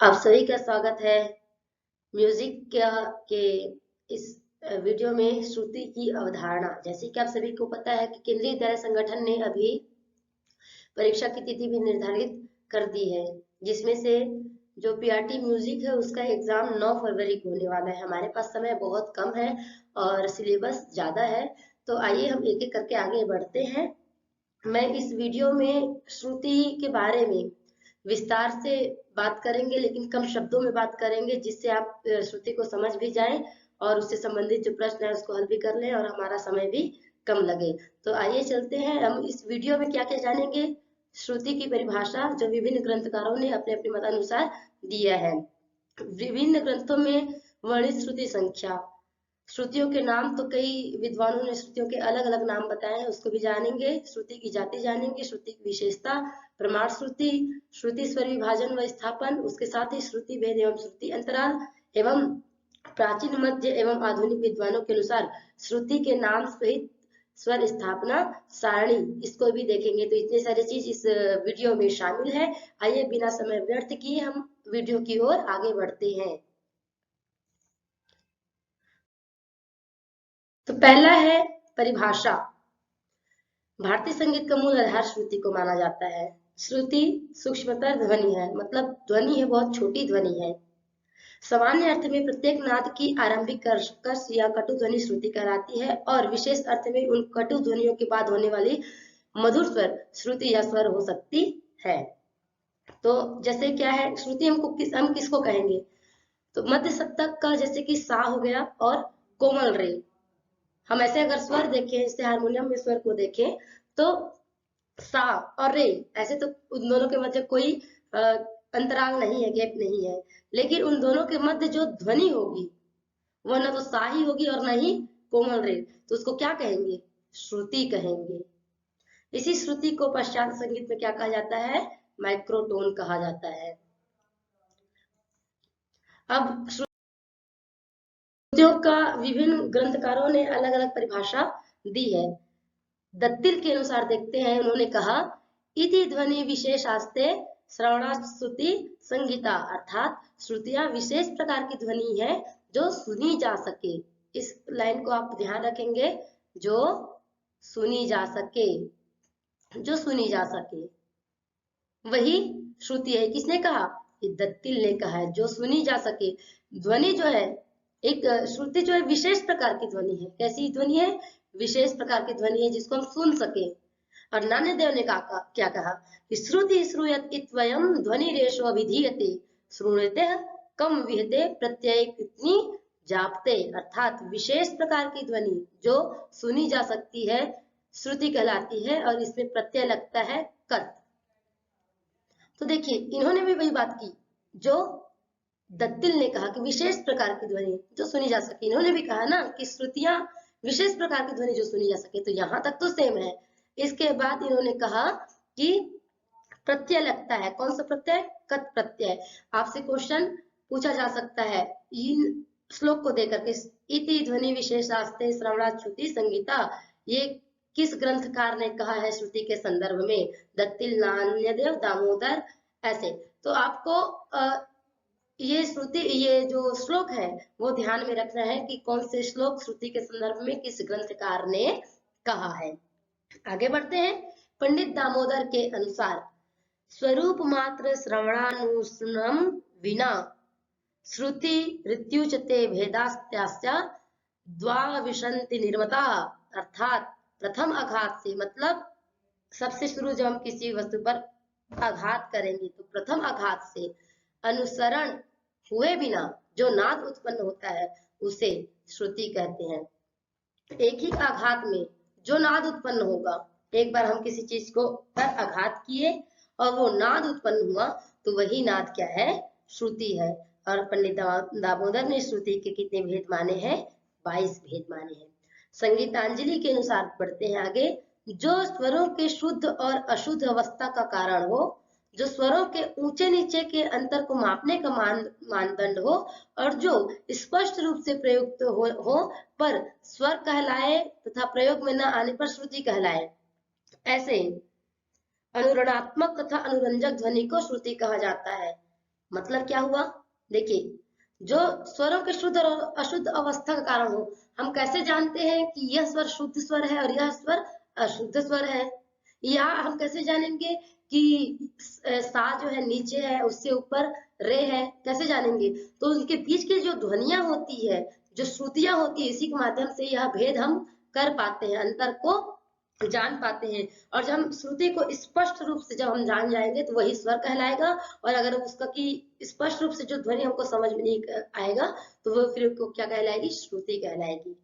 आप सभी का स्वागत है म्यूजिक के इस वीडियो में श्रुति की अवधारणा। जैसे कि आप सभी को पता है कि केंद्रीय विद्यालय संगठन ने अभी परीक्षा की तिथि भी निर्धारित कर दी है, जिसमें से जो पीआरटी म्यूजिक है उसका एग्जाम 9 फरवरी को होने वाला है। हमारे पास समय बहुत कम है और सिलेबस ज्यादा है, तो आइए हम एक एक करके आगे बढ़ते हैं। मैं इस वीडियो में श्रुति के बारे में विस्तार से बात करेंगे, लेकिन कम शब्दों में बात करेंगे, जिससे आप श्रुति को समझ भी जाएं और उससे संबंधित जो प्रश्न है उसको हल भी कर लें और हमारा समय भी कम लगे। तो आइए चलते हैं। हम इस वीडियो में क्या क्या जानेंगे। श्रुति की परिभाषा जो विभिन्न ग्रंथकारों ने अपने अपने मतानुसार दिया है। विभिन्न ग्रंथों में वर्णित श्रुति संख्या, श्रुतियों के नाम, तो कई विद्वानों ने श्रुतियों के अलग अलग नाम बताए हैं, उसको भी जानेंगे। श्रुति की जाति जानेंगे, श्रुति की विशेषता, प्रमाण श्रुति, श्रुति स्वर विभाजन व स्थापन, उसके साथ ही श्रुति भेद एवं श्रुति अंतराल एवं प्राचीन, मध्य एवं आधुनिक विद्वानों के अनुसार श्रुति के नाम सहित स्वर स्थापना सारणी, इसको भी देखेंगे। तो इतने सारे चीज इस वीडियो में शामिल है। आइए बिना समय व्यर्थ किए हम वीडियो की ओर आगे बढ़ते हैं। तो पहला है परिभाषा। भारतीय संगीत का मूल आधार श्रुति को माना जाता है। श्रुति सूक्ष्मतर ध्वनि है, मतलब ध्वनि है, बहुत छोटी ध्वनि है। सामान्य अर्थ में प्रत्येक नाद की आरंभिक कर्ष या कटु ध्वनि श्रुति कहलाती है, और विशेष अर्थ में उन कटु ध्वनियों के बाद होने वाली मधुर स्वर श्रुति या स्वर हो सकती है। तो जैसे क्या है श्रुति, हम किसको कहेंगे? तो मध्य सप्तक का जैसे कि सा हो गया और कोमल रे। हम ऐसे अगर स्वर देखें, जैसे हारमोनियम में स्वर को देखें तो सा और रे, ऐसे तो उन दोनों के मध्य कोई अंतराल नहीं है, गैप नहीं है, लेकिन उन दोनों के मध्य जो ध्वनि होगी वह न तो सा ही होगी और न ही कोमल रे, तो उसको क्या कहेंगे? श्रुति कहेंगे। इसी श्रुति को पश्चात संगीत में क्या कहा जाता है? माइक्रोटोन कहा जाता है। अब श्रुतियों का विभिन्न ग्रंथकारों ने अलग अलग परिभाषा दी है। दत्तिल के अनुसार देखते हैं, उन्होंने कहा इति ध्वनि विशेषास्ते श्रवणाश्रुति संगीता, अर्थात श्रुतियां विशेष प्रकार की ध्वनि है जो सुनी जा सके। इस लाइन को आप ध्यान रखेंगे, जो सुनी जा सके, जो सुनी जा सके वही श्रुति है। किसने कहा? दत्तिल ने कहा है, जो सुनी जा सके। ध्वनि जो है, एक श्रुति जो है विशेष प्रकार की ध्वनि है। कैसी ध्वनि है? विशेष प्रकार की ध्वनि है जिसको हम सुन सके। और नान्यदेव ने क्या कहा कि श्रुति श्रूयत इत्वयं ध्वनि रेशो अभिधीयते श्रूयते कम विहते प्रत्यय कितनी जापते, अर्थात विशेष प्रकार की ध्वनि जो सुनी जा सकती है श्रुति कहलाती है, और इसमें प्रत्यय लगता है कत। तो देखिए इन्होंने भी वही बात की जो दत्तिल ने कहा कि विशेष प्रकार की ध्वनि जो सुनी जा सके। इन्होंने भी कहा ना कि श्रुतियां विशेष प्रकार की ध्वनि जो सुनी जा सके, तो यहां तक तो सेम है। इसके बाद इन्होंने कहा कि प्रत्यय लगता है। कौन सा प्रत्यय? कत प्रत्यय। आपसे क्वेश्चन पूछा जा सकता है इन श्लोक को देकर के, इति ध्वनि विशेषास्ते श्रवणाश्रुति संगीता, ये किस ग्रंथकार ने कहा है श्रुति के संदर्भ में? दत्तिल, नान्यदेव, दामोदर, ऐसे। तो आपको ये श्रुति, ये जो श्लोक है वो ध्यान में रखना है कि कौन से श्लोक श्रुति के संदर्भ में किस ग्रंथकार ने कहा है। आगे बढ़ते हैं। पंडित दामोदर के अनुसार स्वरूप मात्र श्रवणानुसरणम विना श्रुति ऋत्युचते भेदास्त्यास्य द्वाविशंति निर्मता, अर्थात प्रथम आघात से, मतलब सबसे शुरू जब हम किसी वस्तु पर आघात करेंगे तो प्रथम आघात से अनुसरण हुए बिना जो नाद उत्पन्न होता है उसे श्रुति कहते हैं। एक ही आघात में जो नाद उत्पन्न होगा, एक बार हम किसी चीज को पर आघात किए और वो नाद उत्पन्न हुआ, तो वही नाद क्या है? श्रुति है। और पंडित दामोदर ने श्रुति के कितने भेद माने हैं? 22 भेद माने हैं। संगीतांजलि के अनुसार पढ़ते हैं आगे, जो स्वरों के शुद्ध और अशुद्ध अवस्था का कारण हो, जो स्वरों के ऊंचे नीचे के अंतर को मापने का मानदंड हो, और जो स्पष्ट रूप से प्रयुक्त हो पर स्वर कहलाए तथा प्रयोग में न आने पर श्रुति कहलाए, ऐसे अनुरणात्मक तथा अनुरंजक ध्वनि को श्रुति कहा जाता है। मतलब क्या हुआ, देखिए जो स्वरों के शुद्ध और अशुद्ध अवस्था का कारण हो, हम कैसे जानते हैं कि यह स्वर शुद्ध स्वर है और यह स्वर अशुद्ध स्वर है, या हम कैसे जानेंगे कि सा जो है नीचे है उससे ऊपर रे है, कैसे जानेंगे? तो उनके बीच की जो ध्वनियां होती है, जो श्रुतियां होती है, इसी के माध्यम से यह भेद हम कर पाते हैं, अंतर को जान पाते हैं। और जब हम श्रुति को स्पष्ट रूप से जब हम जान जाएंगे तो वही स्वर कहलाएगा, और अगर उसका की स्पष्ट रूप से जो ध्वनि हमको समझ में नहीं आएगा तो वो फिर को क्या कहलाएगी, श्रुति कहलाएगी।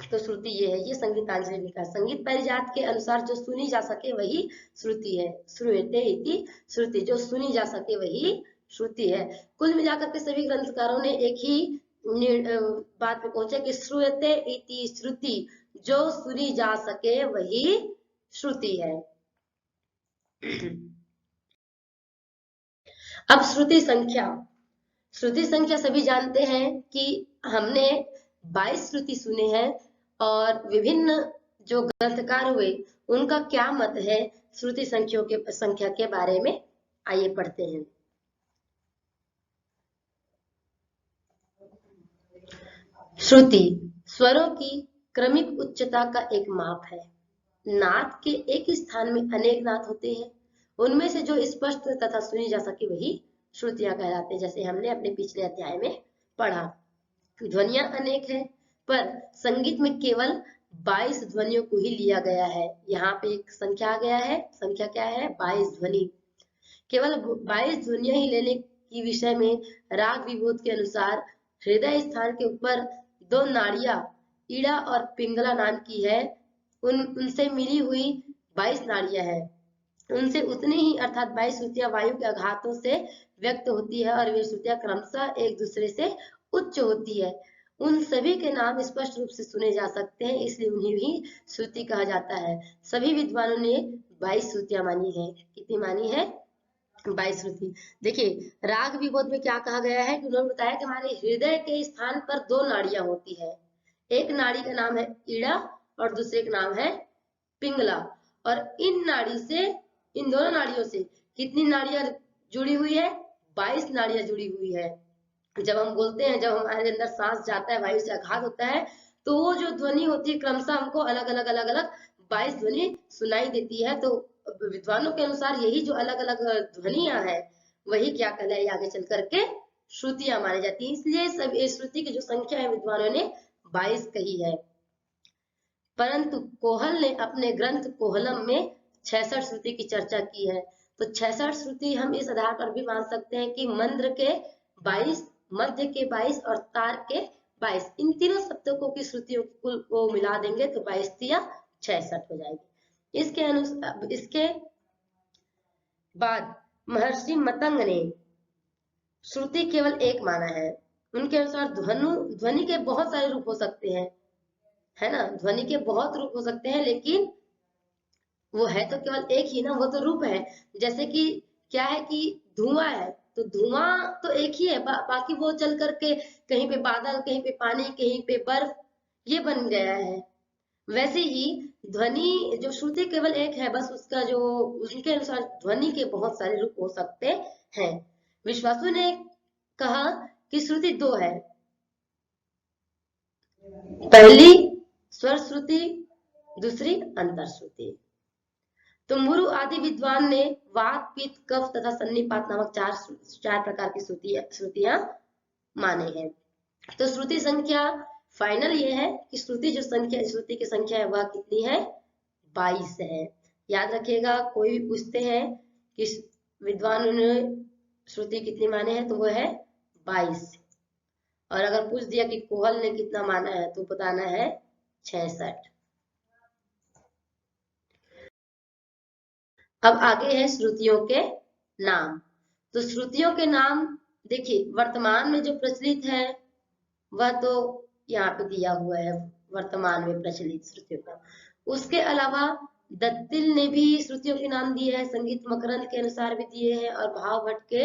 तो श्रुति ये है, ये संगीतांजलि ने कहा, संगीत परिजात के अनुसार जो सुनी जा सके वही श्रुति है। श्रूयते इति श्रुति, जो सुनी जा सके वही श्रुति है। कुल मिलाकर के सभी ग्रंथकारों ने एक ही बात पे पहुंचे कि श्रूयते इति श्रुति, जो सुनी जा सके वही श्रुति है। अब श्रुति संख्या, श्रुति संख्या सभी जानते हैं कि हमने 22 श्रुति सुने हैं, और विभिन्न जो ग्रंथकार हुए उनका क्या मत है श्रुति संख्या के बारे में, आइए पढ़ते हैं। श्रुति स्वरों की क्रमिक उच्चता का एक माप है। नाद के एक स्थान में अनेक नाद होते हैं, उनमें से जो स्पष्ट तथा सुनी जा सके वही श्रुतियां कहलाते हैं। जैसे हमने अपने पिछले अध्याय में पढ़ा, ध्वनियां अनेक है पर संगीत में केवल 22 ध्वनियों को ही लिया गया है। यहाँ पे एक संख्या आ गया है, संख्या क्या है, 22 ध्वनि। केवल 22 ध्वनियां ही लेने की विषय में राग विभूत के अनुसार हृदय स्थान के ऊपर 2 नाड़ियां ईड़ा और पिंगला नाम की है, उनसे मिली हुई 22 नाड़ियां है। उनसे उतनी ही अर्थात 22 श्रुतियां वायु के आघातों से व्यक्त होती है, और वे श्रुतियां क्रमशः एक दूसरे से उच्च होती है। उन सभी के नाम स्पष्ट रूप से सुने जा सकते हैं, इसलिए उन्हें भी श्रुति कहा जाता है। सभी विद्वानों ने 22 श्रुतियां मानी है। कितनी मानी है, 22 श्रुति। देखिए राग विभोध में क्या कहा गया है कि उन्होंने बताया कि हमारे हृदय के स्थान पर 2 नाड़ियां होती है, एक नाड़ी का नाम है ईड़ा और दूसरे का नाम है पिंगला, और इन नाड़ी से, इन दोनों नाड़ियों से कितनी नाड़ियां जुड़ी हुई है, 22 नाड़ियां जुड़ी हुई है। जब हम बोलते हैं, जब हमारे अंदर सांस जाता है, वायु से आघात होता है, तो वो जो ध्वनि होती है क्रमशः हमको अलग अलग 22 ध्वनि सुनाई देती है। तो विद्वानों के अनुसार यही जो अलग अलग ध्वनियां है वही क्या कहलाई आगे चल करके श्रुतियां मानी जाती है। इसलिए सब श्रुति की जो संख्या है विद्वानों ने 22 कही है। परंतु कोहल ने अपने ग्रंथ कोहलम में 66 श्रुति की चर्चा की है। तो 66 श्रुति हम इस आधार पर भी मान सकते हैं कि मंद्र के 22, मध्य के 22 और तार के 22, इन तीनों सप्तकों की श्रुतियों कुल को मिला देंगे तो 22 या 66 हो जाएगी। इसके बाद महर्षि मतंग ने श्रुति केवल एक माना है। उनके अनुसार ध्वनि के बहुत सारे रूप हो सकते हैं, है ना, ध्वनि के बहुत रूप हो सकते हैं, लेकिन वो है तो केवल एक ही ना, वो तो रूप है। जैसे कि क्या है कि धुआं है, तो धुआं तो एक ही है, बाकी वो चल करके कहीं पे बादल, कहीं पे पानी, कहीं पे बर्फ, ये बन गया है। वैसे ही ध्वनि जो श्रुति केवल एक है, बस उसका जो उनके अनुसार ध्वनि के बहुत सारे रूप हो सकते हैं। विश्वासु ने कहा कि श्रुति 2 है, पहली स्वर श्रुति, दूसरी अंतर श्रुति। तो मुरु आदि विद्वान ने वात, पित्त, कफ तथा सन्निपात नामक चार प्रकार की श्रुतियां माने हैं। तो श्रुति संख्या फाइनल ये है कि श्रुति की संख्या है वह कितनी है, 22 है। याद रखिएगा, कोई भी पूछते हैं कि विद्वानों ने श्रुति कितनी माने हैं तो वो है 22, और अगर पूछ दिया कि कोहल ने कितना माना है तो बताना है 66। अब आगे है श्रुतियों के नाम। तो श्रुतियों के नाम देखिए वर्तमान में जो प्रचलित है वह तो यहाँ पे दिया हुआ है, वर्तमान में प्रचलित श्रुतियों का। उसके अलावा दत्तिल ने भी श्रुतियों के नाम दिए हैं, संगीत मकरंद के अनुसार भी दिए हैं, और भाव भट्ट के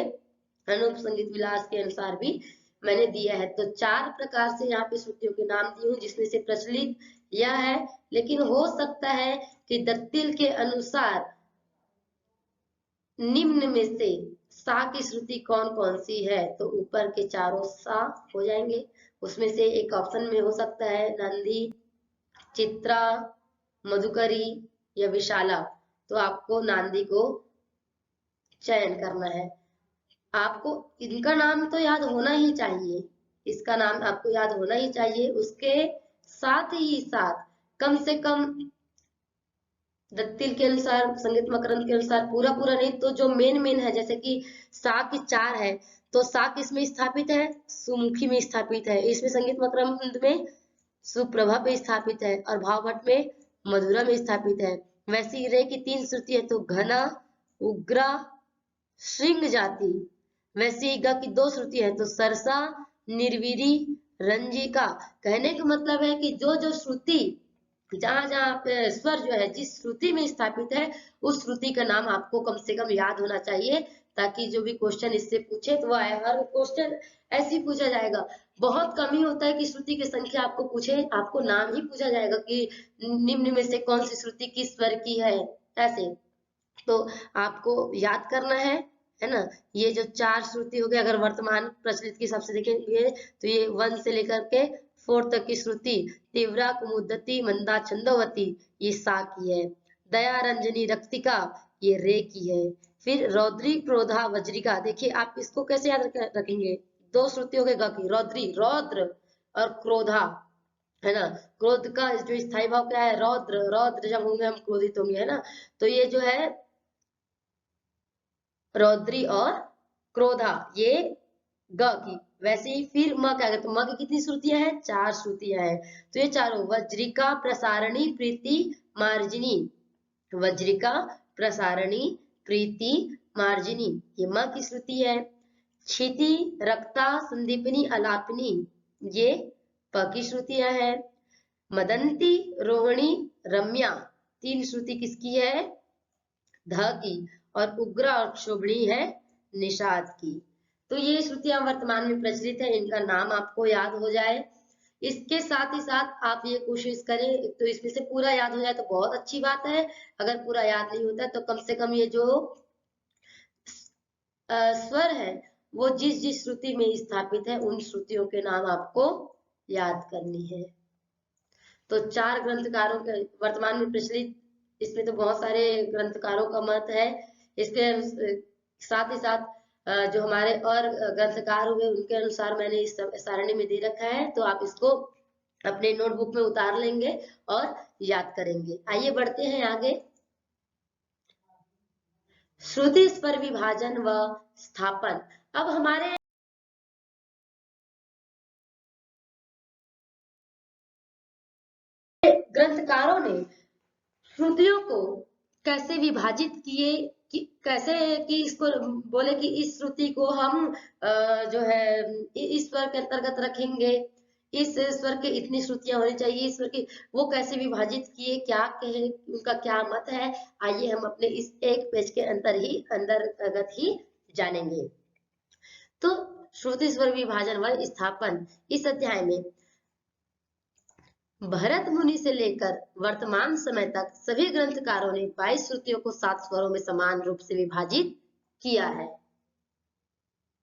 अनूप संगीत विलास के अनुसार भी मैंने दिया है। तो 4 प्रकार से यहाँ पे श्रुतियों के नाम दिए हूँ, जिसमें से प्रचलित यह है, लेकिन हो सकता है कि दत्तिल के अनुसार निम्न में से सा की श्रुति कौन कौन सी है, तो ऊपर के चारों सा हो जाएंगे। उसमें से एक ऑप्शन में हो सकता है नंदी, चित्रा, मधुकरी या विशाला। तो आपको नांदी को चयन करना है। आपको इनका नाम तो याद होना ही चाहिए, इसका नाम आपको याद होना ही चाहिए। उसके साथ ही साथ कम से कम दत्तिल के अनुसार, संगीत मकरंद के अनुसार पूरा पूरा नहीं तो जो मेन मेन है, जैसे कि सा की 4 है तो सा किसमें स्थापित है, सुमुखी में स्थापित है। इसमें संगीत मकरंद में सुप्रभा पे स्थापित है और भावभट्ट में मधुरा में स्थापित है। वैसी रे की 3 श्रुति है तो घना, उग्रा, श्रृंग जाति। वैसी ग की 2 श्रुति है तो सरसा, निर्वीरी, रंजिका। कहने का मतलब है कि जो जो श्रुति जहां जहां पे स्वर जो है जिस श्रुति में स्थापित है उस श्रुति का नाम आपको कम से कम याद होना चाहिए, ताकि जो भी क्वेश्चन इससे पूछे तो आए। हर क्वेश्चन ऐसे ही पूछा जाएगा, बहुत कम ही होता है कि श्रुति की संख्या आपको पूछे, आपको नाम ही पूछा जाएगा कि निम्न में से कौन सी श्रुति किस स्वर की है, ऐसे। तो आपको याद करना है ना। ये जो 4 श्रुति हो गए, अगर वर्तमान प्रचलित के हिसाब से देखेंगे तो ये 1 से लेकर के 4 तक की श्रुति, तीव्रा, कुमुदती, मंदा, छंदोवती ये सा की है। दया, रंजनी, रक्तिका ये रे की है। फिर रौद्री, क्रोधा, वज्रिका। देखिए आप इसको कैसे याद रखेंगे, 2 श्रुति हो गए ग की, रौद्री रौद्र और क्रोधा, है ना। क्रोध का जो स्थायी भाव क्या है, रौद्र। रौद्र जब होंगे हम क्रोधित होंगे, है ना। तो ये जो है रौद्री और क्रोधा ये ग की। वैसे ही फिर म क्या है, तो म की कितनी श्रुतियां हैं, 4 श्रुतियां हैं। तो ये चारों वज्रिका, प्रसारणी, प्रीति, मार्जिनी। वज्रिका, प्रसारणी, प्रीति, मार्जिनी ये म की श्रुति है। क्षिति, रक्ता, संदीपनी, अलापनी ये प की श्रुतियां हैं। मदंती, रोहिणी, रम्या 3 श्रुति किसकी है, ध की। और उग्र और क्षोभणी है निषाद की। तो ये श्रुतियां वर्तमान में प्रचलित है, इनका नाम आपको याद हो जाए। इसके साथ ही साथ आप ये कोशिश करें, तो इसमें से पूरा याद हो जाए तो बहुत अच्छी बात है। अगर पूरा याद नहीं होता तो कम से कम ये जो स्वर है वो जिस जिस श्रुति में स्थापित है उन श्रुतियों के नाम आपको याद करनी है। तो 4 ग्रंथकारों के वर्तमान में प्रचलित, इसमें तो बहुत सारे ग्रंथकारों का मत है। इसके साथ ही साथ जो हमारे और ग्रंथकार हुए उनके अनुसार मैंने इस सारणी में दे रखा है, तो आप इसको अपने नोटबुक में उतार लेंगे और याद करेंगे। आइए बढ़ते हैं आगे। श्रुति स्वर विभाजन व स्थापन। अब हमारे ग्रंथकारों ने श्रुतियों को कैसे विभाजित किए, कि कैसे कि इसको बोले कि इस श्रुति को हम जो है इस स्वर के अंतर्गत रखेंगे, इस स्वर के इतनी श्रुतियां होनी चाहिए, इस स्वर की, वो कैसे विभाजित किए, क्या कहे, उनका क्या मत है, आइए हम अपने इस एक पेज के अंतर्गत ही जानेंगे। तो श्रुति स्वर विभाजन व स्थापन इस अध्याय में भरत मुनि से लेकर वर्तमान समय तक सभी ग्रंथकारों ने 22 श्रुतियों को 7 स्वरों में समान रूप से विभाजित किया है।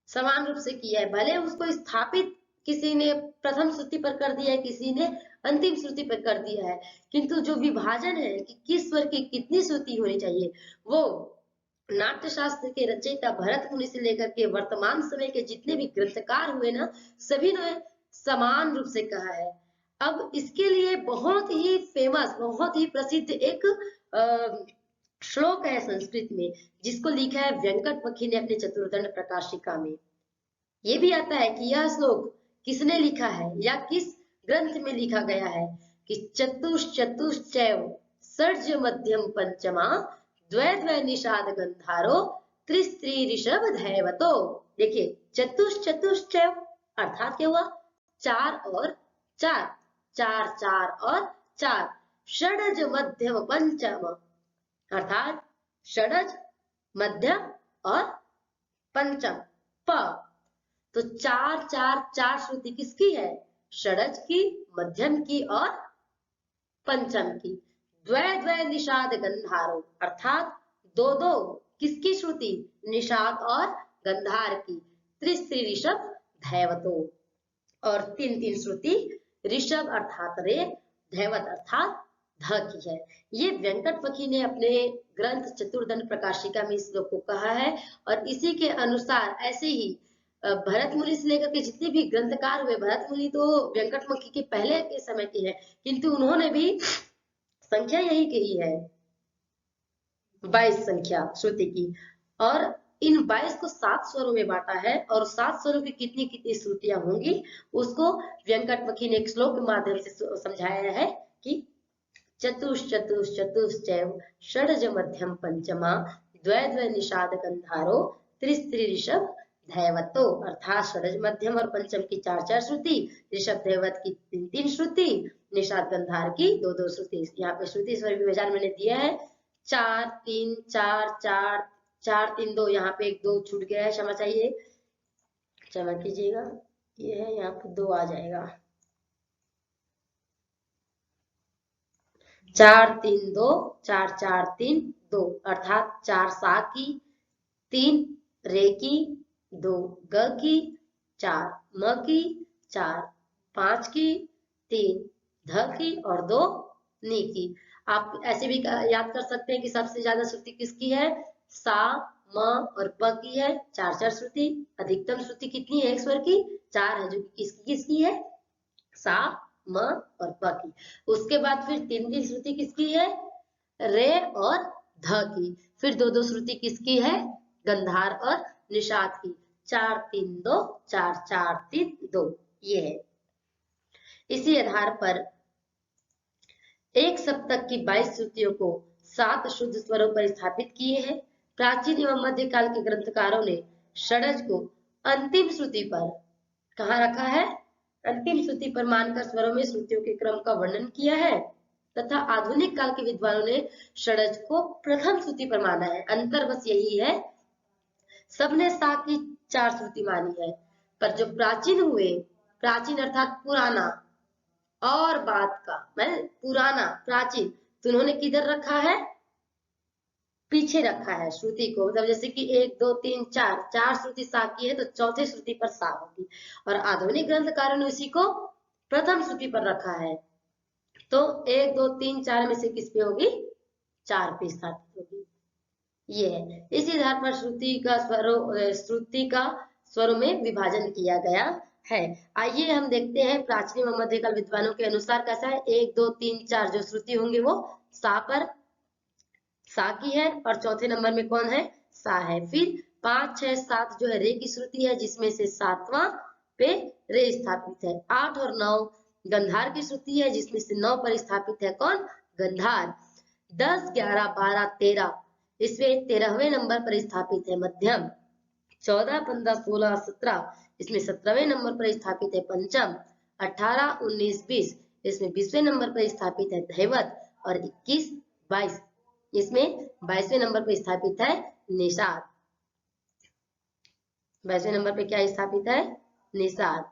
समान रूप से किया है, भले उसको स्थापित किसी ने प्रथम श्रुति पर कर दिया है, किसी ने अंतिम श्रुति पर कर दिया है, किंतु जो विभाजन है कि किस स्वर की कितनी श्रुति होनी चाहिए, वो नाट्य शास्त्र के रचयिता भरत मुनि से लेकर के वर्तमान समय के जितने भी ग्रंथकार हुए ना, सभी ने समान रूप से कहा है। अब इसके लिए बहुत ही फेमस, बहुत ही प्रसिद्ध एक श्लोक है संस्कृत में, जिसको लिखा है वेंकट पखी ने अपने चतुर्दंड प्रकाशिका में। ये भी आता है कि यह श्लोक किसने लिखा है या किस ग्रंथ में लिखा गया है, कि चतुश्चैव सर्ज मध्यम पंचमा द्वै निषाद गंधारो त्रिस्त्री ऋषभ धैवतो। देखिए चतुश्चैव अर्थात क्या हुआ, 4 और 4, 4 4 और 4, षडज मध्यम पंचम अर्थात षडज मध्यम और पंचम प। तो 4 4 4 श्रुति किसकी है, षडज की, मध्यम की और पंचम की। द्वै निषाद गंधारो अर्थात 2 2 किसकी श्रुति, निषाद और गंधार की, त्रिस्त्री ऋषभ धैवतो, और 3 श्रुति ऋषभ अर्थात रे, धैवत अर्थात ध की है। ये वेंकटपखी ने अपने ग्रंथ चतुर्दंड प्रकाशिका में इस श्लोक को कहा है, और इसी के अनुसार ऐसे ही भरत मुनि से लेकर के जितने भी ग्रंथकार हुए, भरत मुनि तो वेंकटपखी के पहले के समय के हैं, किंतु उन्होंने भी संख्या यही कही है, 22 संख्या श्रुति की, और इन 22 को 7 स्वरों में बांटा है, और 7 स्वरों की कितनी कितनी श्रुतियां होंगी उसको वेंकटपखी ने एक श्लोक के माध्यम से समझाया है कि चतुश्चैव षड्ज मध्यम पंचमा द्वय द्वय निषाद गंधारो त्रिस्त्री ऋषभ धैवतो, अर्थात षड्ज मध्यम और पंचम की 4 श्रुति, ऋषभ धैवत की 3 श्रुति, निषाद गंधार की 2 श्रुति। यहाँ पे श्रुति स्वर विभाजन मैंने दिया है 4 3 4 4 4 3 2, यहाँ पे 1 2 छूट गया है, क्षमा चाहिए, क्षमा कीजिएगा, ये है यहाँ पे 2 आ जाएगा, 4 3 2 4 4 3 2, अर्थात 4 सा की, 3 रे की, 2 ग की, 4 म की, 4 5 की, 3 ध की और 2 नी की। आप ऐसे भी याद कर सकते हैं कि सबसे ज्यादा श्रुति किसकी है, सा म और प की है, 4 श्रुति। अधिकतम श्रुति कितनी है एक स्वर की, 4 है, जो किसकी किसकी है, सा म और प की। उसके बाद फिर 3 श्रुति किसकी है, रे और ध की। फिर 2 श्रुति किसकी है, गंधार और निषाद की, 4 3 2 4 4 3 2, ये है। इसी आधार पर एक सप्तक की 22 श्रुतियों को 7 शुद्ध स्वरों पर स्थापित किए हैं। प्राचीन एवं मध्यकाल के ग्रंथकारों ने षडज को अंतिम श्रुति पर कहाँ रखा है, अंतिम श्रुति पर मानकर स्वरों में श्रुतियों के क्रम का वर्णन किया है, तथा आधुनिक काल के विद्वानों ने षडज को प्रथम श्रुति पर माना है। अंतर बस यही है, सबने सा की 4 श्रुति मानी है, पर जो प्राचीन हुए, प्राचीन अर्थात पुराना और बाद का, मैं पुराना प्राचीन, तो उन्होंने किधर रखा है, पीछे रखा है श्रुति को। मतलब जैसे कि 1 2 3 4 श्रुति सा की है तो चौथे श्रुति पर सा होगी, और आधुनिक ग्रंथकारों ने उसी को प्रथम श्रुति पर रखा है, तो 1 2 3 4 में से किस पे होगी, 4 पे स्थापित होगी। ये है, इसी आधार पर श्रुति का स्वरों में विभाजन किया गया है। आइए हम देखते हैं प्राचीन व मध्यकाल विद्वानों के अनुसार कैसा है। 1 2 3 4 जो श्रुति होंगे वो सा पर सा की है, और चौथे नंबर में कौन है, सा है। फिर 5 6 7 जो है रे की श्रुति है, जिसमें से 7वां पे रे स्थापित है। 8 और 9 गंधार की श्रुति है, जिसमें से 9 पर स्थापित है कौन, गंधार। 10 11 12 13 इसमें 13वें नंबर पर स्थापित है मध्यम। 14 15 16 17 इसमें 17वें नंबर पर स्थापित है पंचम। 18 19 20 इसमें 20वें नंबर पर स्थापित है धैवत, और 21 22 इसमें 22वें नंबर पर स्थापित है निषाद। 22वें नंबर पे क्या स्थापित है, निषाद।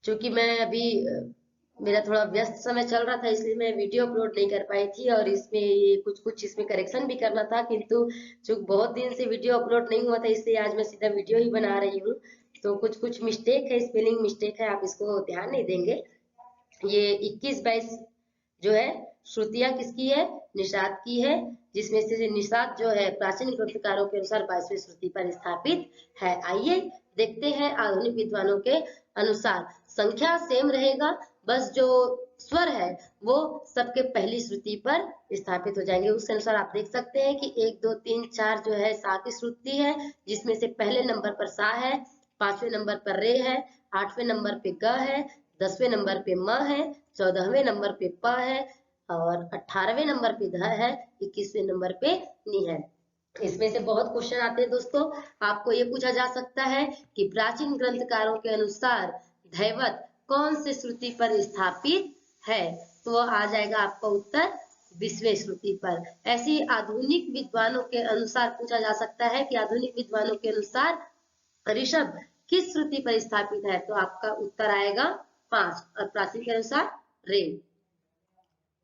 क्योंकि मैं अभी मेरा थोड़ा व्यस्त समय चल रहा था, इसलिए मैं वीडियो अपलोड नहीं कर पाई थी, और इसमें ये कुछ इसमें करेक्शन भी करना था, किंतु जो बहुत दिन से वीडियो अपलोड नहीं हुआ था, इसलिए आज मैं सीधा वीडियो ही बना रही हूँ। तो कुछ मिस्टेक है, स्पेलिंग मिस्टेक है, आप इसको ध्यान नहीं देंगे। ये 21 22 जो है श्रुतियां किसकी है, निषाद की है, जिसमें से निषाद जो है प्राचीन ग्रंथकारों के अनुसार 22वीं श्रुति पर स्थापित है। आइए देखते हैं आधुनिक विद्वानों के अनुसार। संख्या सेम रहेगा, बस जो स्वर है वो सबके पहली श्रुति पर स्थापित हो जाएंगे। उस अनुसार आप देख सकते हैं कि 1 2 3 4 जो है सा की श्रुति है, जिसमें से पहले नंबर पर सा है, 5वें नंबर पर रे है, 8वें नंबर पे ग है, 10वें नंबर पे म है, 14वें नंबर पे प है, और 18वें नंबर पे ध है, 21वें नंबर पे नी है। इसमें से बहुत क्वेश्चन आते हैं दोस्तों। आपको ये पूछा जा सकता है कि प्राचीन ग्रंथकारों के अनुसार धैवत कौन से श्रुति पर स्थापित है, तो वो आ जाएगा आपका उत्तर 20वें श्रुति पर। ऐसे ही आधुनिक विद्वानों के अनुसार पूछा जा सकता है कि आधुनिक विद्वानों के अनुसार ऋषभ किस श्रुति पर स्थापित है, तो आपका उत्तर आएगा 5, और प्राचीन के अनुसार रे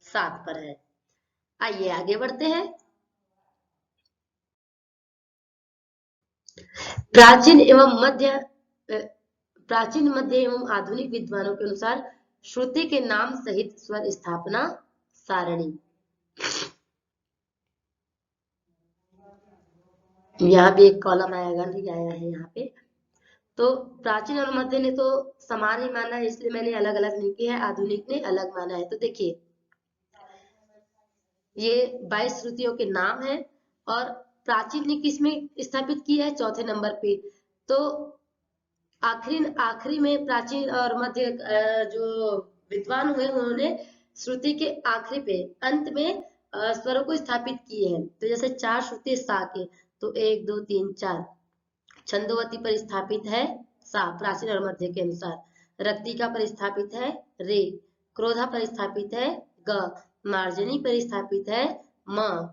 7 पर है। आइए आगे बढ़ते हैं। प्राचीन एवं मध्य एवं आधुनिक विद्वानों के अनुसार श्रुति के नाम सहित स्वर स्थापना सारणी। यहाँ भी एक कॉलम आएगा, नहीं आया है यहाँ पे। तो प्राचीन और मध्य ने तो समान ही माना है, इसलिए मैंने अलग अलग नहीं किया है, आधुनिक ने अलग माना है। तो देखिए ये 22 श्रुतियों के नाम है और प्राचीन ने किसमें स्थापित किया है, चौथे नंबर पे। तो आखिरी में प्राचीन और मध्य जो विद्वान हुए उन्होंने श्रुति के आखिरी पे अंत में स्वरों को स्थापित किए हैं। तो जैसे 4 श्रुति सा के, तो 1 2 3 4 छंदोवती पर स्थापित है सा प्राचीन और मध्य के अनुसार। रक्तिका पर स्थापित है रे, क्रोधा पर स्थापित है ग, मार्जनी पर स्थापित है म,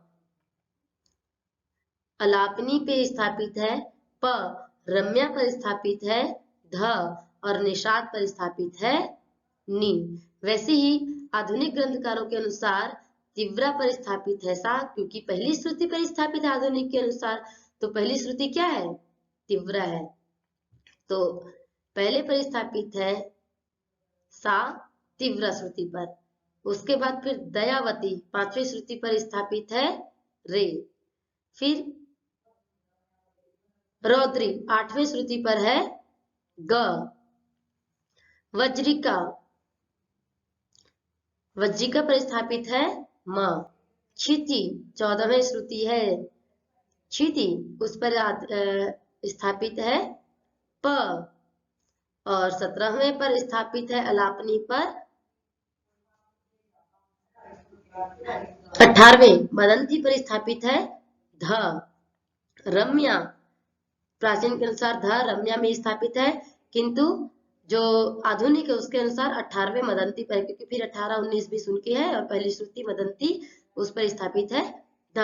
अलापनी पे स्थापित है प, रम्या पर स्थापित है ध और निषाद पर स्थापित है नी। वैसे ही आधुनिक ग्रंथकारों के अनुसार तीव्रा पर स्थापित है सा, क्योंकि पहली श्रुति पर स्थापित है आधुनिक के अनुसार। तो पहली श्रुति क्या है, तीव्रा है। तो पहले पर स्थापित है सा तीव्रा श्रुति पर। उसके बाद फिर दयावती 5वीं श्रुति पर स्थापित है रे। फिर रौद्री 8वीं श्रुति पर है ग। वज्रिका पर स्थापित है म। क्षिति 14वीं श्रुति है क्षिति, उस पर स्थापित है प। और 17वें पर स्थापित है अलापनी पर। 18वें मदंती पर स्थापित है ध। रम्या प्राचीन के अनुसार ध रम्या में स्थापित है, किंतु जो आधुनिक है उसके अनुसार 18वें मदंती पर, क्योंकि फिर 18 19 20 उनकी है और पहली श्रुति मदंती उस पर स्थापित है ध।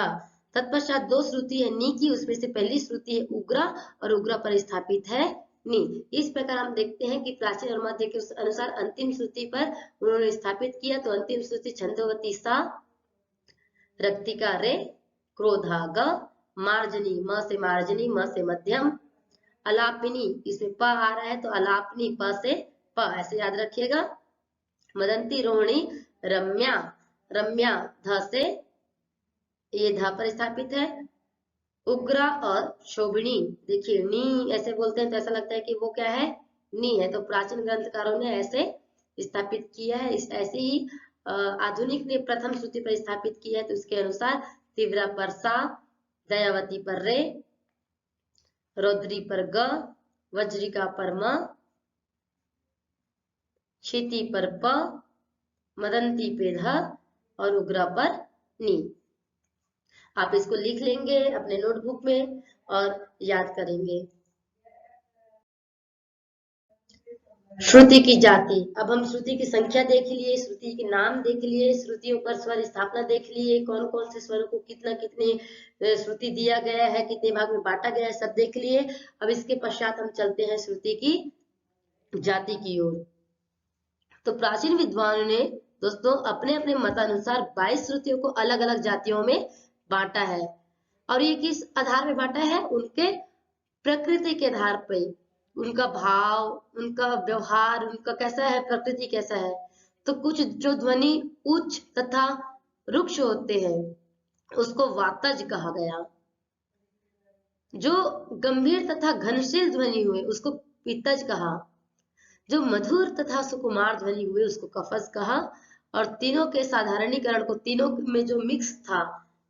तत्पश्चात 2 श्रुति है नी की, उसमें से पहली श्रुति है उग्रा और उग्रा पर स्थापित है नी। इस प्रकार हम देखते हैं कि प्राचीन और मध्य के अनुसार अंतिम श्रुति पर उन्होंने स्थापित किया। तो अंतिम श्रुति छंदोवती सा, रक्तिका रे, क्रोधा ग, मार्जनी म से मार्जनी म से मध्यम, अलापिनी इसमें प आ रहा है तो अलापनी प से प, ऐसे याद रखिएगा। मदंती रोहिणी रम्या, रम्या ध से, ये ध पर स्थापित है। उग्रा और शोभिनी, देखिए नी ऐसे बोलते हैं तो ऐसा लगता है कि वो क्या है, नी है। तो प्राचीन ग्रंथकारों ने ऐसे स्थापित किया है। इस ऐसे ही आधुनिक ने प्रथम श्रुति पर स्थापित किया है। तो इसके अनुसार तीव्रा पर सा, दयावती पर रे, रौद्री पर ग, वज्रिका पर म, क्षिति पर प, मदंती पे ध और उग्रा पर नी। आप इसको लिख लेंगे अपने नोटबुक में और याद करेंगे। श्रुति की जाति, अब हम श्रुति की संख्या देख लिए, श्रुति के नाम देख लिए, श्रुतियों पर स्वर स्थापना देख लिए, कौन कौन से स्वरों को कितना कितने श्रुति दिया गया है, कितने भाग में बांटा गया है, सब देख लिए। अब इसके पश्चात हम चलते हैं श्रुति की जाति की ओर। तो प्राचीन विद्वानों ने दोस्तों अपने अपने मतानुसार 22 श्रुतियों को अलग अलग जातियों में बांटा है। और ये किस आधार में बांटा है, उनके प्रकृति के आधार पर, उनका भाव, उनका व्यवहार, उनका कैसा है, प्रकृति कैसा है। तो कुछ जो ध्वनि उच्च तथा रुक्ष होते हैं उसको वातज कहा गया। जो गंभीर तथा घनशील ध्वनि हुए उसको पित्तज कहा। जो मधुर तथा सुकुमार ध्वनि हुए उसको कफज कहा। और तीनों के साधारणीकरण को, तीनों में जो मिक्स था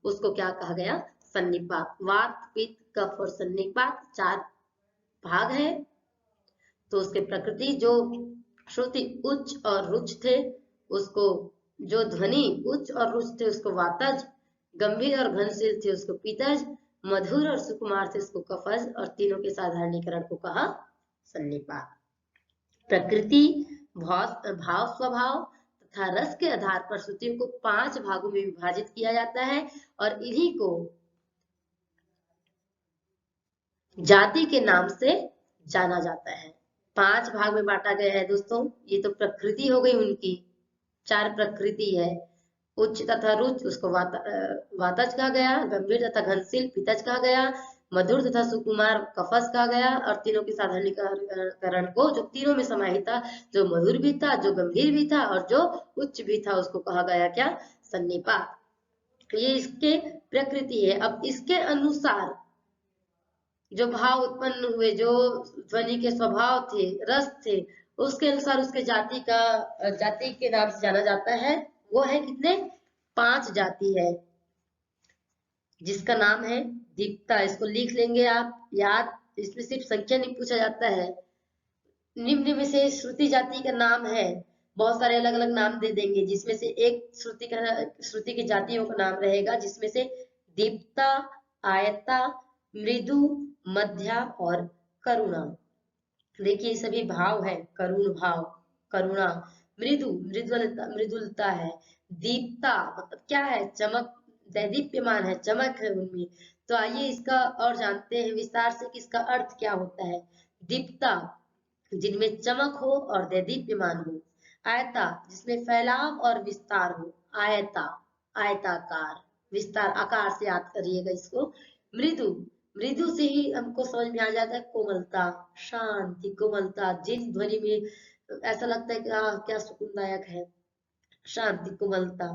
उसको क्या कहा गया, सन्निपात। वात पित्त कफ और सन्निपात 4 भाग है। तो उसके प्रकृति, जो श्रुति उच्च और रुच थे उसको, जो ध्वनि उच्च और रुच थे उसको वातज, गंभीर और घनशील थे उसको पितज, मधुर और सुकुमार थे उसको कफज, और तीनों के साधारणीकरण को कहा सन्निपात। प्रकृति, भाव स्वभाव तथा रस के आधार पर श्रुतियों को 5 भागों में विभाजित किया जाता है और इन्हीं को जाति के नाम से जाना जाता है। 5 भाग में बांटा गया है दोस्तों। ये तो प्रकृति हो गई उनकी, 4 प्रकृति है। उच्च तथा रुच उसको वातज कहा गया, गंभीर तथा घनशील पितज कहा गया, मधुर तथा सुकुमार कफस कहा गया, और तीनों के साधारणीकरण को, जो तीनों में समाहित था, जो मधुर भी था, जो गंभीर भी था और जो उच्च भी था, उसको कहा गया क्या? सन्निपात। ये इसके प्रकृति है। अब इसके अनुसार जो भाव उत्पन्न हुए, जो ध्वनि के स्वभाव थे, रस थे, उसके अनुसार उसके जाति के नाम से जाना जाता है। वो है कितने? 5 जाति है, जिसका नाम है दीप्ता। इसको लिख लेंगे आप याद, इसमें सिर्फ संख्या नहीं पूछा जाता है। निम्न में से श्रुति जाति का नाम है, बहुत सारे अलग अलग नाम दे देंगे, जिसमें से एक श्रुति की जातियों का नाम रहेगा, जिसमें से दीप्ता, आयता, मृदु, मध्या और करुणा। देखिए सभी भाव है, करुण भाव, करुणा, मृदु मृदुलता है, दीप्ता मतलब क्या है? चमक, दैदीप्यमान है, चमक है उनमें। तो आइए इसका और जानते हैं विस्तार से कि इसका अर्थ क्या होता है। दीप्ता जिनमें चमक हो और दैदीप्यमान हो। आयता जिसमें फैलाव और विस्तार हो, आयता, आयताकार, विस्तार, आकार से याद करिएगा इसको। मृदु, मृदु से ही हमको समझ में आ जाता है कोमलता, शांति, कोमलता, जिन ध्वनि में ऐसा लगता है कि क्या सुकूनदायक है, शांति, कोमलता।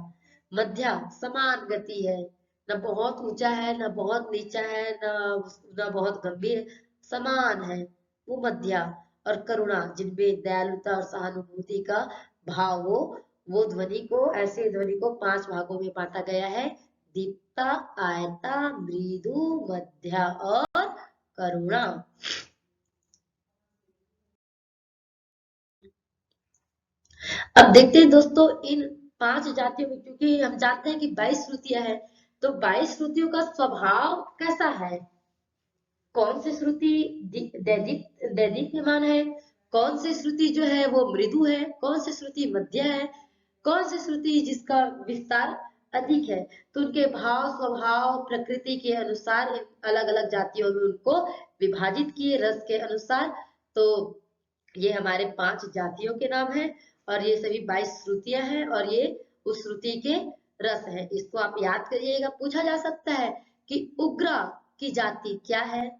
मध्या समान गति है, न बहुत ऊंचा है, न बहुत नीचा है, न बहुत गंभीर, समान है, वो मध्या। और करुणा जिनमें दयालुता और सहानुभूति का भाव हो, वो ध्वनि को, ऐसे ध्वनि को 5 भागों में बांटा गया है, दीप्ता, आयता, मृदु, मध्या और करुणा। अब देखते हैं दोस्तों इन 5 जातियों में, क्योंकि हम जानते हैं कि 22 श्रुतियां हैं, तो 22 श्रुतियों का स्वभाव कैसा है? कौन सी श्रुति दैदीप्यमान है, कौन सी श्रुति जो है वो मृदु है, कौन सी श्रुति मध्य है, कौन सी श्रुति जिसका विस्तार अधिक है। तो उनके भाव, स्वभाव, प्रकृति के अनुसार अलग अलग जातियों में उनको विभाजित किए रस के अनुसार। तो ये हमारे 5 जातियों के नाम है, और ये सभी 22 श्रुतियां हैं, और ये उस श्रुति के रस है। इसको आप याद करिएगा। पूछा जा सकता है कि उग्रा की जाति क्या है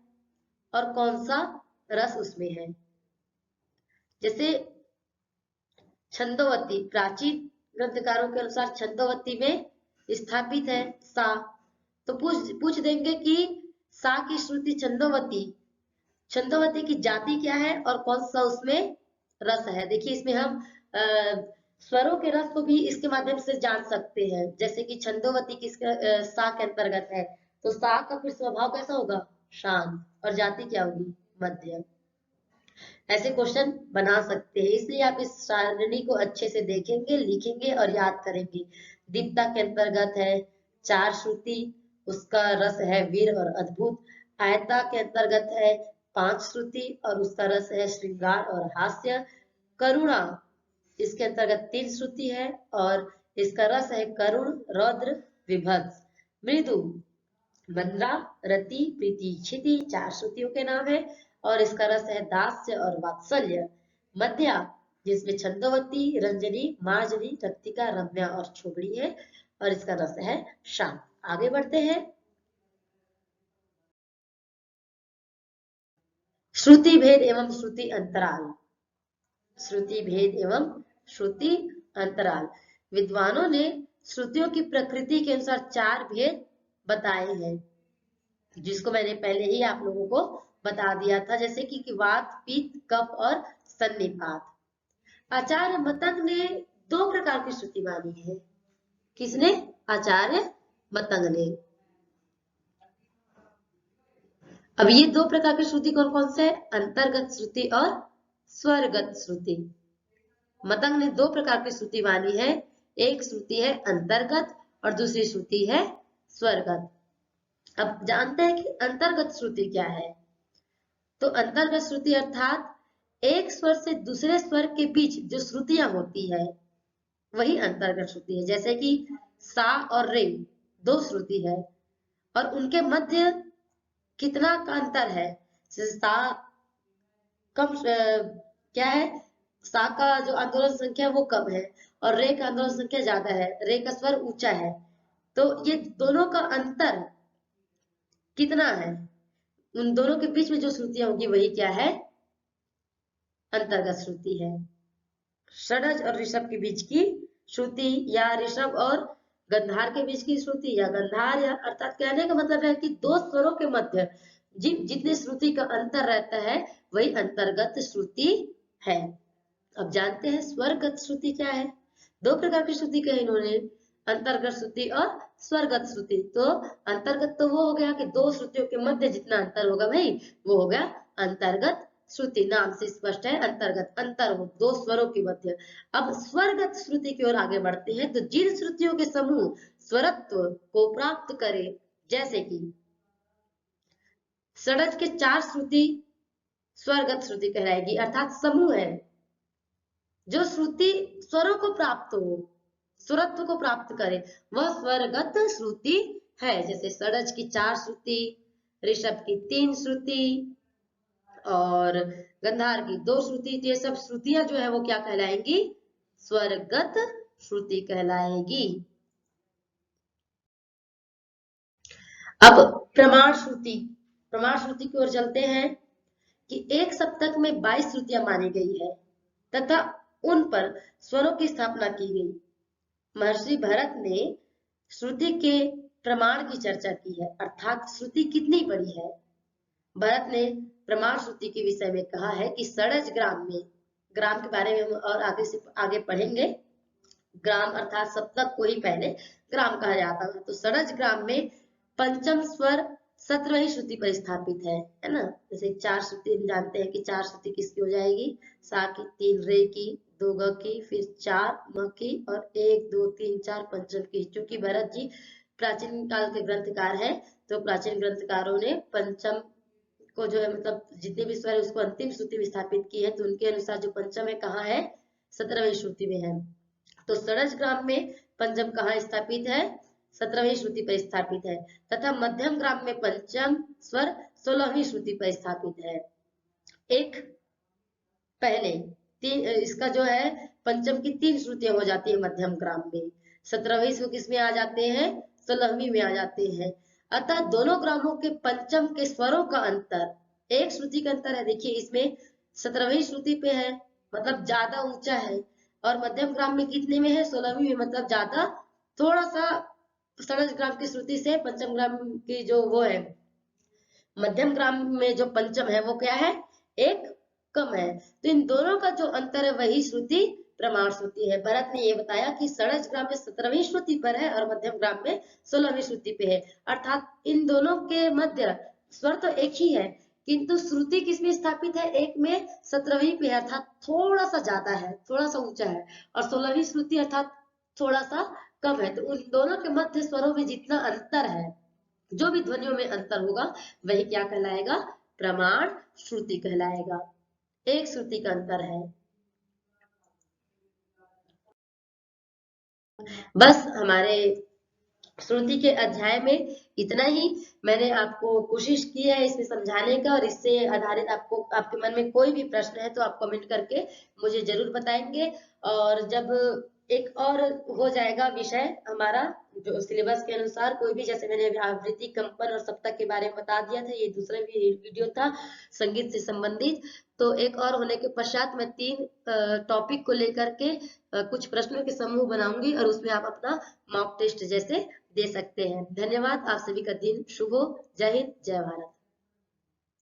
और कौन सा रस उसमें है। जैसे छंदोवती, प्राचीन ग्रंथकारों के अनुसार छंदोवती में स्थापित है सा, तो पूछ देंगे कि सा की श्रुति छंदोवती, छंदोवती की जाति क्या है और कौन सा उसमें रस है। देखिए इसमें हम स्वरों के रस को भी इसके माध्यम से जान सकते हैं। जैसे कि छंदोवती किसका सा के अंतर्गत है, तो सा का फिर स्वभाव कैसा होगा? शांत, और जाति क्या होगी? मध्यम। ऐसे क्वेश्चन बना सकते हैं, इसलिए आप इस सारणी को अच्छे से देखेंगे, लिखेंगे और याद करेंगे। दीप्ता के अंतर्गत है 4 श्रुति, उसका रस है वीर और अद्भुत। आयता के अंतर्गत है 5 श्रुति और उसका रस है श्रृंगार और हास्य। करुणा इसके अंतर्गत 3 श्रुति है और इसका रस है करुण, रौद्र, विभत्स। मृदु मंद्रा, रति, प्रीति, क्षिति 4 श्रुतियों के नाम है और इसका रस है दास्य और वात्सल्य। मध्या जिसमें छंदोवती, रंजनी, मार्जनी, रक्तिका, रम्या और छोबड़ी है और इसका रस है शांत। आगे बढ़ते हैं। श्रुति भेद एवं श्रुति अंतराल। श्रुति भेद एवं श्रुति अंतराल। विद्वानों ने श्रुतियों की प्रकृति के अनुसार 4 भेद बताए हैं, जिसको मैंने पहले ही आप लोगों को बता दिया था, जैसे कि वात, पित्त, कफ और सन्निपात। आचार्य मतंग ने 2 प्रकार की श्रुति मानी है। किसने? आचार्य मतंग ने। अब ये 2 प्रकार की श्रुति कौन कौन से है? अंतर्गत श्रुति और स्वरगत श्रुति। मतंग ने 2 प्रकार की श्रुति मानी है, एक श्रुति है अंतर्गत और दूसरी श्रुति है स्वरगत। अब जानते हैं कि अंतर्गत श्रुति क्या है। तो अंतर्गत श्रुति अर्थात एक स्वर से दूसरे स्वर के बीच जो श्रुतियां होती है वही अंतर्गत श्रुति है। जैसे कि सा और रे 2 श्रुति है और उनके मध्य कितना का अंतर है। सा कम क्या है, सा का जो आंदोलन संख्या वो कम है और रे का आंदोलन संख्या ज्यादा है, रे का स्वर ऊंचा है। तो ये दोनों का अंतर कितना है? उन दोनों के बीच में जो श्रुतियां होगी वही क्या है, अंतर्गत श्रुति है। षडज और ऋषभ के बीच की श्रुति, या ऋषभ और गंधार के बीच की श्रुति, या गंधार, या अर्थात कहने का मतलब है कि दो स्वरों के मध्य जितने श्रुति का अंतर रहता है वही अंतर्गत श्रुति है। अब जानते हैं स्वरगत श्रुति क्या है। दो प्रकार की श्रुति कही इन्होंने, अंतर्गत श्रुति और स्वरगत श्रुति। तो अंतर्गत तो वो हो गया कि दो श्रुतियों के मध्य जितना अंतर होगा भाई वो हो गया अंतर्गत श्रुति। नाम से स्पष्ट है, अंतर्गत, अंतर हो दो स्वरों के मध्य। अब स्वरगत श्रुति की ओर आगे बढ़ते हैं। तो जिन श्रुतियों के समूह स्वरत्व को प्राप्त करे, जैसे कि षडज के 4 श्रुति स्वरगत श्रुति कहलाएगी, अर्थात समूह है जो श्रुति स्वरों को प्राप्त हो, स्वरत्व को प्राप्त करे, वह स्वरगत श्रुति है। जैसे षडज की 4 श्रुति, ऋषभ की 3 श्रुति और गंधार की 2 श्रुति, ये सब श्रुतियां जो है वो क्या कहलाएंगी, स्वरगत श्रुति कहलाएगी। अब प्रमाण श्रुति, प्रमाण श्रुति की ओर चलते हैं कि एक सप्तक में 22 श्रुतियां मानी गई है तथा उन पर स्वरों की स्थापना की गई। महर्षि भरत ने श्रुति के प्रमाण की चर्चा की है, अर्थात श्रुति कितनी बड़ी है। भरत ने प्रमाण श्रुति के विषय में कहा है कि षडज ग्राम में, ग्राम के बारे में हम और आगे पढ़ेंगे। ग्राम अर्थात सप्तक को ही पहले ग्राम कहा जाता था। तो षडज ग्राम में पंचम स्वर 17वीं श्रुति पर स्थापित है ना। जैसे 4 श्रुति हम जानते हैं कि 4 श्रुति किसकी हो जाएगी, सा की, 3 रे की, 2 ग की, फिर 4 म की और 1 2 3 4 पंचम की। क्योंकि भरत जी प्राचीन काल के ग्रंथकार हैं, तो प्राचीन ग्रंथकारों ने पंचम को जो है मतलब जितने भी स्वर है उसको अंतिम श्रुति में स्थापित की है। तो उनके अनुसार जो पंचम है कहाँ है, 17वीं श्रुति में है। तो षडज ग्राम में पंचम कहाँ स्थापित है, 17वीं श्रुति पर स्थापित है। तथा मध्यम ग्राम में पंचम स्वर 16वीं श्रुति पर स्थापित है। एक पहले इसका जो है पंचम की 3 श्रुतियां हो जाती है मध्यम ग्राम में, 17वीं से किस में आ जाते हैं, 16वीं में आ जाते हैं। अतः दोनों ग्रामों के पंचम के स्वरों का अंतर, एक श्रुति का अंतर है। देखिए इसमें 17वीं श्रुति पे है मतलब ज्यादा ऊंचा है, और मध्यम ग्राम में कितने में है, 16वीं में, मतलब ज्यादा थोड़ा सा षडज ग्राम की श्रुति से पंचम ग्राम की जो वो है मध्यम ग्राम में जो पंचम है वो क्या है, एक कम है। तो इन दोनों का जो अंतर है वही श्रुति प्रमाण श्रुति है। भरत ने ये बताया कि षडज ग्राम में 17वीं श्रुति पर है और मध्यम ग्राम में 16वीं श्रुति पे है, अर्थात इन दोनों के मध्य स्वर तो एक ही है किंतु श्रुति किसमें स्थापित है, एक में 17वीं पे है अर्थात थोड़ा सा ज्यादा है, थोड़ा सा ऊंचा है, और 16वीं श्रुति अर्थात थोड़ा सा कम है। तो उन दोनों के मध्य स्वरों में जितना अंतर है, जो भी ध्वनियों में अंतर होगा वही क्या कहलाएगा, प्रमाण श्रुति कहलाएगा। एक श्रुति का अंतर है। बस हमारे श्रुति के अध्याय में इतना ही। मैंने आपको कोशिश की है इसमें समझाने का, और इससे आधारित आपको आपके मन में कोई भी प्रश्न है तो आप कमेंट करके मुझे जरूर बताएंगे। और जब एक और हो जाएगा विषय हमारा जो सिलेबस के अनुसार, कोई भी, जैसे मैंने आवृत्ति, कंपन और सप्तक के बारे में बता दिया था, ये दूसरा वीडियो था संगीत से संबंधित। तो एक और होने के पश्चात मैं 3 टॉपिक को लेकर के कुछ प्रश्नों के समूह बनाऊंगी और उसमें आप अपना मॉक टेस्ट जैसे दे सकते हैं। धन्यवाद, आप सभी का दिन शुभ हो। जय हिंद, जय भारत।